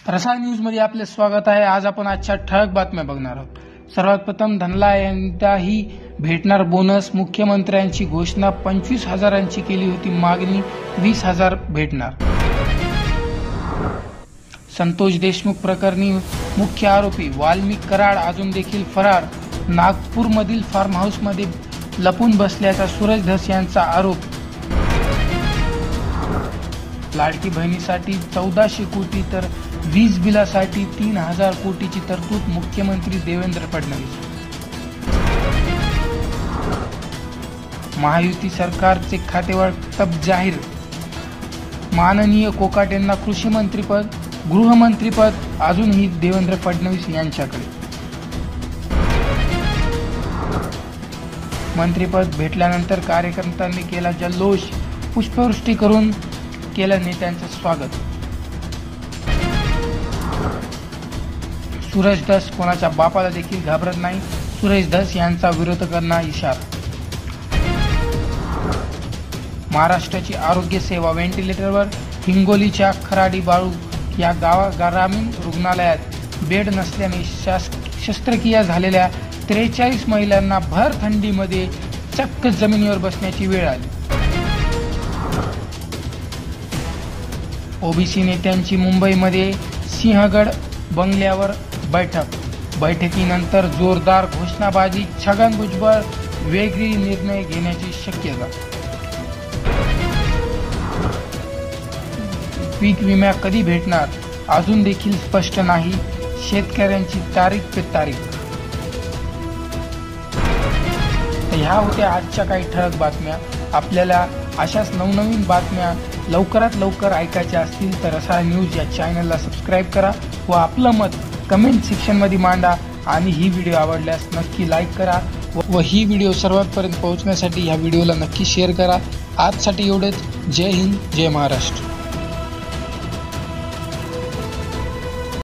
रसाळ news मध्ये आपले स्वागत आहे। आज आपण आजच्या ठळक बातम्या बघणार आहोत। सर्वात प्रथम धनला यंदाही भेटणार बोनस। मुख्यमंत्र्यांची घोषणा 25,000ची केली होती मागणी, 20,000 भेटणार। संतोष देशमुख प्रकरणी मुख्य आरोपी वाल्मिक कराड अजून देखील फरार। नागपूरमधील फार्म हाऊसमध्ये लपून बसल्याचा सूरज धस यांचा आरोप। लाडकी बहिणीसाठी 1400 कोटी तर वीज बिलासाठी 3000 कोटीची तरतूद, मुख्यमंत्री देवेंद्र फडणवीस। महायुती सरकारचे खातेवाटप जाहीर। माननीय कोकाटेंना कृषी मंत्रीपद, गृहमंत्रीपद अजूनही देवेंद्र फडणवीस यांच्याकडे। मंत्रीपद भेटल्यानंतर कार्यकर्त्यांनी केला जल्लोष, पुष्पवृष्टी करून केलं नेत्यांचं स्वागत। सूरज धस कोणाच्या बापाला देखील घाबरत नाही, सूरज धस यांचा विरोधकांना इशारा। महाराष्ट्राची आरोग्य सेवा व्हेंटिलेटरवर। हिंगोलीच्या खराडी बाळू या ग्रामीण रुग्णालयात बेड नसल्याने शस्त्रक्रिया झालेल्या 43 महिलांना भर थंडीमध्ये चक्क जमिनीवर बसण्याची वेळ आली। ओबीसी नेत्यांची मुंबईमध्ये सिंहगड बंगल्यावर बैठकीनंतर जोरदार घोषणाबाजी। छगन भुजबळ वेगळी निर्णय घेण्याची शक्यता। पीक विमा कधी भेटणार अजून देखील स्पष्ट नाही, शेतकऱ्यांची तारीख पे तारीख। ह्या होत्या आजच्या काही ठळक बातम्या। आपल्याला अशाच नवनवीन बातम्या लवकरात लवकर ऐकायच्या असतील तर रसाळ न्यूज या चॅनलला सबस्क्राईब करा व आपलं मत कमेंट सेक्शनमध्ये मांडा। आणि ही व्हिडिओ आवडल्यास नक्की लाईक करा व ही व्हिडिओ सर्वांपर्यंत पोहोचण्यासाठी ह्या व्हिडिओला नक्की शेअर करा। आजसाठी एवढेच। जय हिंद, जय महाराष्ट्र।